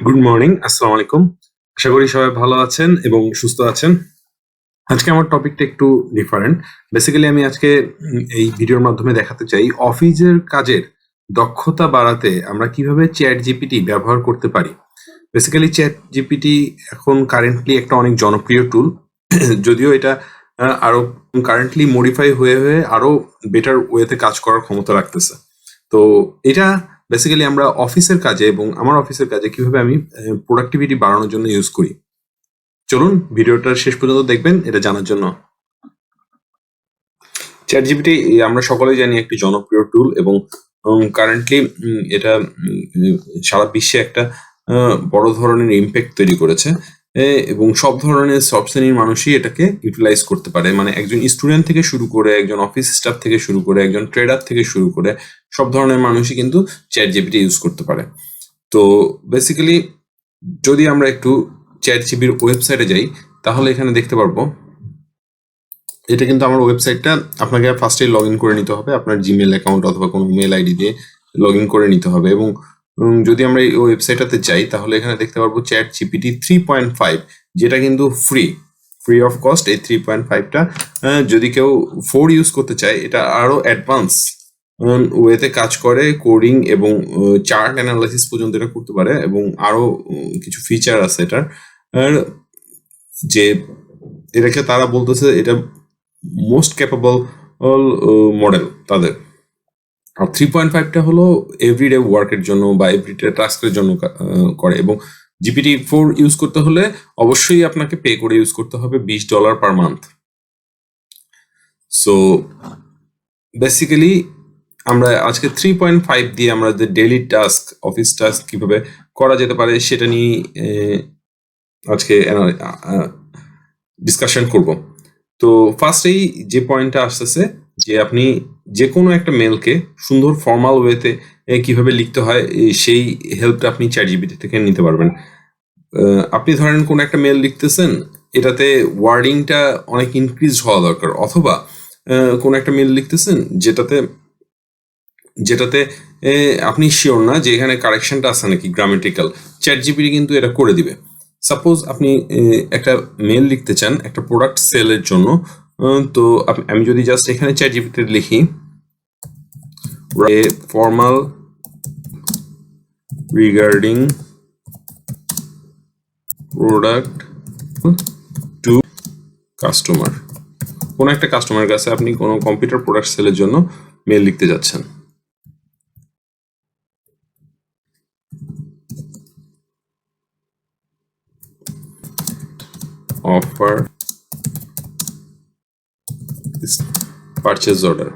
Good morning, আসসালামু আলাইকুম। আশা করি সবাই ভালো আছেন এবং সুস্থ আছেন। আজকে আমার টপিকটা একটু ডিফারেন্ট। বেসিক্যালি আমি আজকে এই ভিডিওর মাধ্যমে দেখাতে চাই অফিসের কাজের দক্ষতা বাড়াতে আমরা কিভাবে চ্যাট জিপিটি ব্যবহার করতে পারি। বেসিক্যালি চ্যাট জিপিটি এখন কারেন্টলি একটা অনেক জনপ্রিয় টুল। যদিও এটা আরো কারেন্টলি মডিফাই হয়ে হয়ে আরো বেটার ওয়েতে কাজ করার ক্ষমতা রাখতেছে। তো এটা বেসিক্যালি আমরা অফিসের কাজে এবং আমার অফিসের কাজে কিভাবে আমি প্রোডাক্টিভিটি বাড়ানোর জন্য ইউজ করি। চলুন ভিডিওটা শেষ পর্যন্ত দেখবেন এটা জানার জন্য। চ্যাট জিপিটি আমরা সকলেই জানি একটি জনপ্রিয় টুল এবং কারেন্টলি এটা সারা বিশ্বে একটা বড় ধরনের ইম্প্যাক্ট তৈরি করেছে এবং সব ধরনের সব শ্রেণীর মানুষই এটাকে ইউটিলাইজ করতে পারে। মানে একজন স্টুডেন্ট থেকে শুরু করে, একজন অফিস স্টাফ থেকে শুরু করে, একজন ট্রেডার থেকে শুরু করে সব ধরনের মানুষই কিন্তু চ্যাট জিপিটি ইউজ করতে পারে। তো বেসিক্যালি যদি আমরা একটু চ্যাট জিপিটির ওয়েবসাইটে যাই তাহলে এখানে দেখতে পারবো এটা কিন্তু আমার ওয়েবসাইটটা। আপনাকে ফার্স্টে লগ ইন করে নিতে হবে আপনার জিমেল অ্যাকাউন্ট অথবা কোনো মেল আইডি দিয়ে লগ ইন করে নিতে হবে। এবং যদি আমরা এই ওয়েবসাইটটাতে যাই তাহলে এখানে দেখতে পারবো চ্যাট জিপিটি 3.5, যেটা কিন্তু ফ্রি অফ কস্ট। এই 3.5টা যদি কেউ 4 ইউজ করতে চায় এটা আরো অ্যাডভান্স ওয়েতে কাজ করে, কোডিং এবং চার্ট অ্যানালাইসিস পর্যন্ত এটা করতে পারে এবং আরো কিছু ফিচার আছে এটার। যে এটাকে তারা বলতেছে এটা মোস্ট ক্যাপেবল মডেল তাদের। আর 3.5টা হলো এভরিডে ওয়ার্কের জন্য বা এভরিডে টাস্কের জন্য করে। এবং জিপিটি 4 ইউজ করতে হলে অবশ্যই আপনাকে পে করে ইউজ করতে হবে $20 পার মান্থ। সো বেসিক্যালি আমরা আজকে 3.5 দিয়ে আমরা যে ডেইলি টাস্ক, অফিস টাস্ক কিভাবে করা যেতে পারে সেটা নিয়ে আজকে ডিসকাশন করব। তো ফার্স্টেই যে পয়েন্টটা আসতেছে যে আপনি যে কোনো একটা মেলকে সুন্দর ফর্মাল ওয়েতে কিভাবে লিখতে হয় সেই হেল্পটা আপনি চ্যাট জিপিটি থেকে নিতে পারবেন। আপনি ধরেন কোন একটা মেল লিখতেছেন, এটাতে ওয়ার্ডিংটা অনেক ইনক্রিজ হওয়া দরকার, অথবা কোন একটা মেল লিখতেছেন যেটাতে আপনি শিওর না যে এখানে কারেকশনটা আছে নাকি গ্রামেটিক্যাল, চ্যাট জিপিটি কিন্তু এটা করে দিবে। সাপোজ আপনি একটা মেল লিখতে চান একটা প্রোডাক্ট সেলের জন্য, তো আমি যদি জাস্ট এখানে চ্যাট জিপিটি লিখি formal regarding product to customer, কোনো একটা কাস্টমারের কাছে আপনি কোনো কম্পিউটার প্রোডাক্ট সেলের জন্য মেল লিখতে যাচ্ছেন। অফার পারচেজ অর্ডার,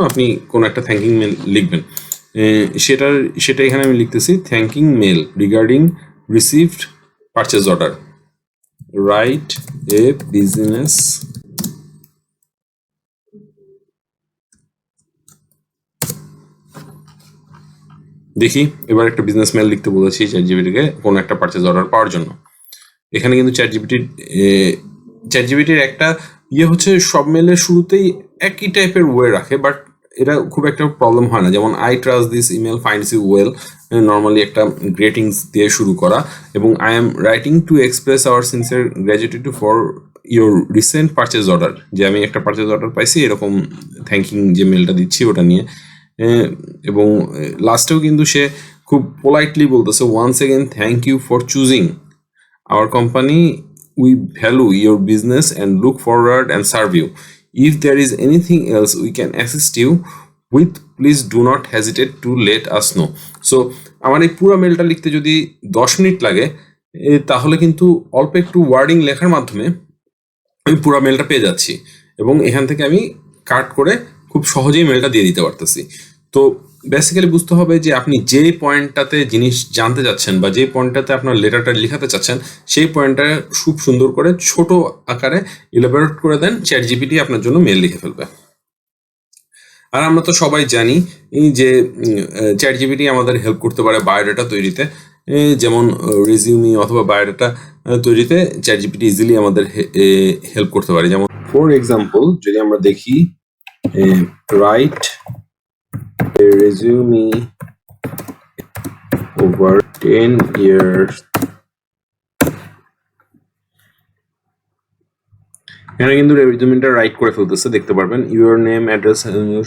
আপনি কোনো একটা থ্যাঙ্কিং মেল লিখবেন, সেটা এখানে আমি লিখতেছি thanking mail regarding received purchase order, write a business দেখি এবার একটা বিজনেস মেল লিখতে বলেছি চ্যাট জিপিটিকে কোনো একটা পারচেজ অর্ডার পাওয়ার জন্য। এখানে কিন্তু চ্যাট জিপিটির একটা হচ্ছে সব মেলের শুরুতেই একই টাইপের ওয়ে রাখে, বাট এটা খুব একটা প্রবলেম হয় না। যেমন I trust this email finds you well, normally একটা গ্রেটিংস দিয়ে শুরু করা, এবং I am writing to express our sincere gratitude for your recent purchase order, যে আমি একটা পারচেজ অর্ডার পাইছি এরকম থ্যাঙ্কিং যে মেলটা দিচ্ছি ওটা নিয়ে। এবং লাস্টেও কিন্তু সে খুব পোলাইটলি বলতেছে once again thank you for choosing our company, we value your business and look forward and serve you. If there is anything else we can assist you with, please do not hesitate to let us know. So আমার এই পুরো মেলটা লিখতে যদি 10 minute লাগে তাহলে কিন্তু অল্প একটু ওয়ার্ডিং লেখার মাধ্যমে আমি পুরো মেলটা পেয়ে যাচ্ছি এবং এখান থেকে আমি কাট করে খুব সহজেই মেলটা দিয়ে দিতে পারতেছি। তো বেসিক্যালি বুঝতে হবে যে আপনি যে পয়েন্টটাতে জিনিস জানতে যাচ্ছেন বা যে পয়েন্টটাতে আপনার লেটারটা লেখাতে চাচ্ছেন সেই পয়েন্টটা খুব সুন্দর করে ছোট আকারে ইলাবোরেট করে দেন, চ্যাট জিপিটি আপনার জন্য মেল লিখে ফেলবে। আর আমরা তো সবাই জানি যে চ্যাট জিপিটি আমাদের হেল্প করতে পারে বায়োডাটা তৈরিতে, যেমন রেজিউমি অথবা বায়োডাটা তৈরিতে চ্যাট জিপিটি ইজিলি আমাদের হেল্প করতে পারে। যেমন ফর এক্সাম্পল যদি আমরা দেখি রাইট resume over 10 years. এখানে কিন্তু রেজুমেটা রাইট করে ফেলতেছে, দেখতে পারবেন ইউর নেম, অ্যাড্রেস,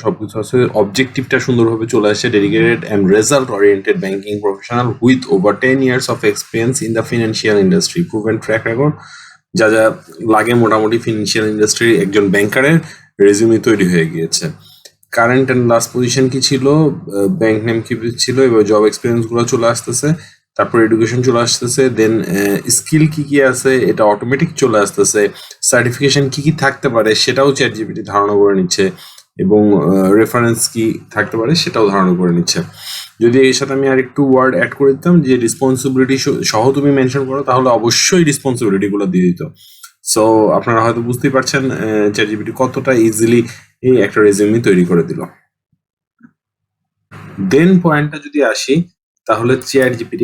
সবকিছু আছে। অবজেক্টিভটা সুন্দরভাবে চলে আসে, dedicated and result oriented banking professional with over 10 years of experience in the financial industry, proven track record. যা যা লাগে মোটামুটি ফিনান্সিয়াল ইন্ডাস্ট্রির একজন ব্যাংকারের রেজিউমে তৈরি হয়ে গিয়েছে। কারেন্ট অ্যান্ড লাস্ট পজিশন কি ছিল, ব্যাংক নেম কি ছিল, এবার জব এক্সপিরিয়েন্সগুলো চলে আসতেছে, তারপর এডুকেশন চলে আসতেছে, দেন স্কিল কি কি আছে এটা অটোমেটিক চলে আসতেছে, সার্টিফিকেশন কি কি থাকতে পারে সেটাও ChatGPT ধারণা করে নিচ্ছে, এবং রেফারেন্স কি থাকতে পারে সেটাও ধারণা করে নিচ্ছে। যদি এর সাথে আমি আর একটু ওয়ার্ড অ্যাড করে দিতাম যে রেসপন্সিবিলিটি সহ তুমি মেনশন করো, তাহলে অবশ্যই রেসপন্সিবিলিটিগুলো দিয়ে দিত। সো আপনারা হয়তো বুঝতেই পারছেন ChatGPT কতটা ইজিলি এই একটা রেজিউমি তৈরি করে দিল। দেন পয়েন্টটা যদি আসি, তাহলে ChatGPT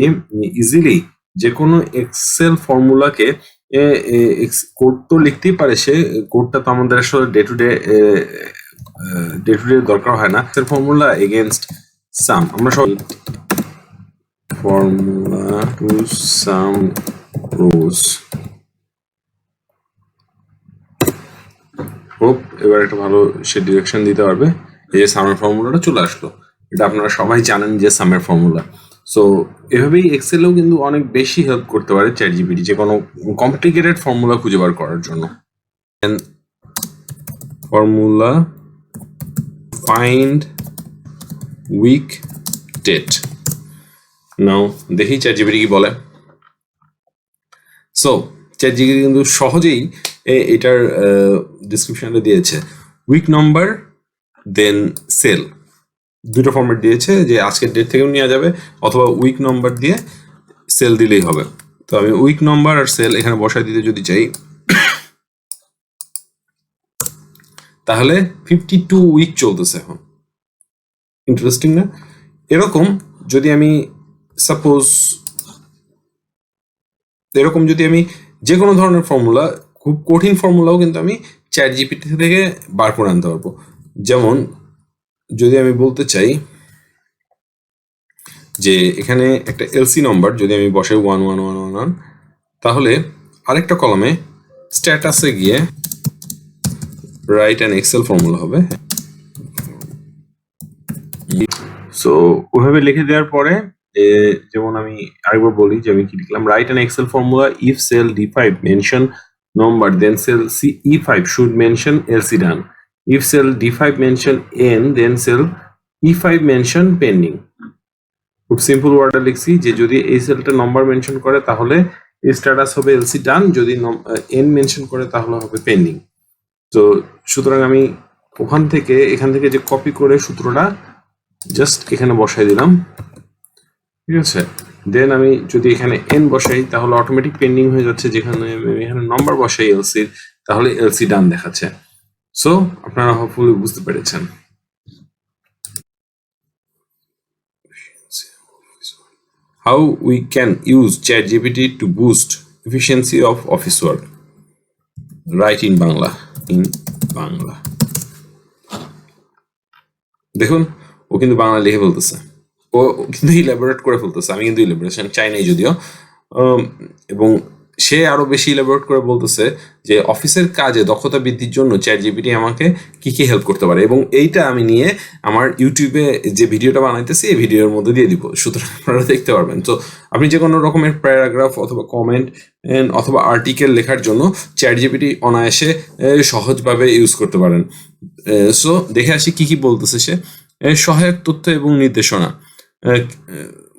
ইজিলি যে কোনো এক্সেল ফর্মুলাকে কোড তো লিখতেই পারে, সে কোডটা তো আমাদের আসলে ডে টু ডে দরকার হয় না। ফর্মুলা এগেনস্ট সাম, আমরা সব formula to some rose. Hope এবার একটা ভালো সে ডিরেকশন দিতে পারবে। এই যে সামের ফর্মুলাটা চলে আসলো, এটা আপনারা সবাই জানেন যে সামের ফর্মুলা। সো এভাবেই এক্সেলেও কিন্তু অনেক বেশি হেল্প করতে পারে ChatGPT যে কোনো কমপ্লিকেটেড ফর্মুলা খুঁজে বার করার জন্য। Formula find week date. নাও দেখি ChatGPT কি বলে। সো ChatGPT কিন্তু সহজেই এটার ডিসক্রিপশনটা দিয়েছে, উইক নাম্বার দেন সেল, দুটো ফরম্যাট দিয়েছে, যে আজকের ডেট থেকেও নেওয়া যাবে অথবা উইক নাম্বার দিয়ে সেল দিলেই হবে। তো আমি উইক নাম্বার আর সেল এখানে বসায় দিতে যদি চাই, তাহলে 52 উইক চলতেছে এখন। ইন্টারেস্টিং না? এরকম যদি আমি সাপোজ যে কোনো ধরনের ফর্মুলা, খুব কঠিন ফর্মুলাও কিন্তু আমি ChatGPT থেকে বার করে আনতে পারবো। যেমন যদি আমি বলতে চাই যে এখানে একটা এলসি নম্বর যদি আমি বসাই 111111, তাহলে আরেকটা কলমে স্ট্যাটাসে গিয়ে রাইট অ্যান এক্সেল ফর্মুলা হবে। সো ওভাবে লিখে দেওয়ার পরে যেমন আমি আরেকবার বলি যে আমি কি লিখলাম, write an Excel formula if cell D5 mention number then cell E5 should mention LC done, if cell D5 mention N then cell E5 mention pending. খুব সিম্পল ওয়ার্ডে লিখছি যে যদি এই সেলটা নম্বর মেনশন করে তাহলে স্ট্যাটাস হবে এলসি ডান, যদি N মেনশন করে তাহলে হবে পেন্ডিং। তো সুতরাং আমি এখান থেকে যে কপি করে সূত্রটা জাস্ট এখানে বসাই দিলাম, ঠিক আছে। দেন আমি যদি এখানে N বসাই তাহলে অটোমেটিক পেন্ডিং হয়ে যাচ্ছে, যেখানে আমি এখানে নম্বর বসাই এলসির তাহলে এলসি ডান দেখাচ্ছে। সো আপনারা হোপফুলি বুঝতে পেরেছেন। How we can use ChatGPT to boost efficiency of office work. Write in Bangla. দেখুন ও কিন্তু বাংলা লিখে ফেলতেছে, ও কিন্তু ইলাবোরেট করে ফেলতেছে, আমি কিন্তু ইলাবোরেশন চাই নাই যদিও। এবং সে আরো বেশি ইলাবোরেট করে বলতেছে যে অফিসের কাজে দক্ষতা বৃদ্ধির জন্য ChatGPT আমাকে কি কি হেল্প করতে পারে, এবং এইটা আমি নিয়ে আমার ইউটিউবে যে ভিডিওটা বানাইতেছি এই ভিডিওর মধ্যে দিয়ে দিব, সুতরাং আপনারা দেখতে পারবেন। তো আপনি যে কোনো রকমের প্যারাগ্রাফ অথবা কমেন্ট অথবা আর্টিকেল লেখার জন্য ChatGPT অনায়াসে সহজভাবে ইউজ করতে পারেন। সো দেখে আসি কি কি বলতেছে সে। সহায়ক তথ্য এবং নির্দেশনা,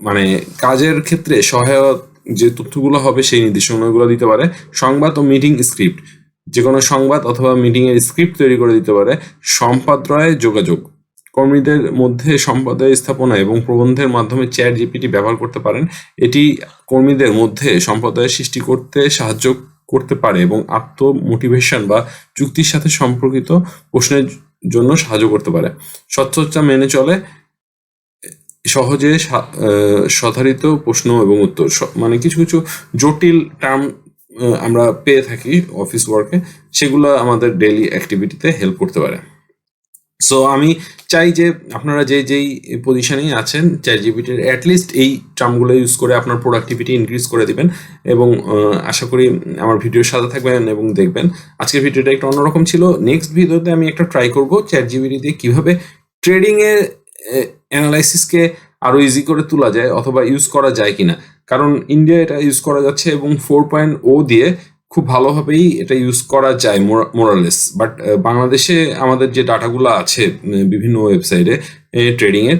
মানে কাজের ক্ষেত্রে সহায়ক যে তথ্যগুলো হবে সেই নির্দেশনাগুলো দিতে পারে। সংবাদ ও মিটিং স্ক্রিপ্ট, যে কোনো সংবাদ অথবা মিটিং এর স্ক্রিপ্ট তৈরি করে দিতে পারে। সম্পাদনায় যোগাযোগ, কর্মীদের মধ্যে সম্পাদনায় স্থাপনা এবং প্রবন্ধের মাধ্যমে ChatGPT ব্যবহার করতে পারেন। এটি কর্মীদের মধ্যে সম্পাদনায় সৃষ্টি করতে সাহায্য করতে পারে এবং আত্মমোটিভেশন বা চুক্তির সাথে সম্পর্কিত প্রশ্নের জন্য সাহায্য করতে পারে। স্বচ্ছতা মেনে চলে, সহজে সাধারিত প্রশ্ন এবং উত্তর, মানে কিছু কিছু জটিল টার্ম আমরা পেয়ে থাকি অফিস ওয়ার্কে, সেগুলো আমাদের ডেইলি অ্যাক্টিভিটিতে হেল্প করতে পারে। সো আমি চাই যে আপনারা যেই পজিশনেই আছেন চ্যাটজিপিটির অ্যাটলিস্ট এই টার্মগুলো ইউজ করে আপনার প্রোডাক্টিভিটি ইনক্রিজ করে দিবেন, এবং আশা করি আমার ভিডিওর সাথে থাকবেন এবং দেখবেন। আজকের ভিডিওটা একটু অন্যরকম ছিল। নেক্সট ভিডিওতে আমি একটা ট্রাই করব চ্যাটজিপিটি দিয়ে কীভাবে ট্রেডিংয়ের অ্যানালাইসিসকে আরও ইজি করে তোলা যায় অথবা ইউজ করা যায় কিনা, কারণ ইন্ডিয়া এটা ইউজ করা যাচ্ছে এবং 4.0 দিয়ে খুব ভালোভাবেই এটা ইউজ করা যায় মোরালেস। বাট বাংলাদেশে আমাদের যে ডাটাগুলো আছে বিভিন্ন ওয়েবসাইটে ট্রেডিংয়ের,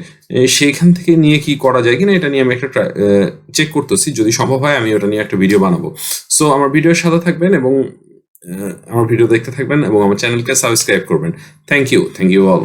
সেইখান থেকে নিয়ে কি করা যায় কিনা এটা নিয়ে আমি একটা চেক করতেছি। যদি সম্ভব হয় আমি ওটা নিয়ে একটা ভিডিও বানাবো। সো আমার ভিডিওর সাথে থাকবেন এবং আমার ভিডিও দেখতে থাকবেন এবং আমার চ্যানেলকে সাবস্ক্রাইব করবেন। Thank you all.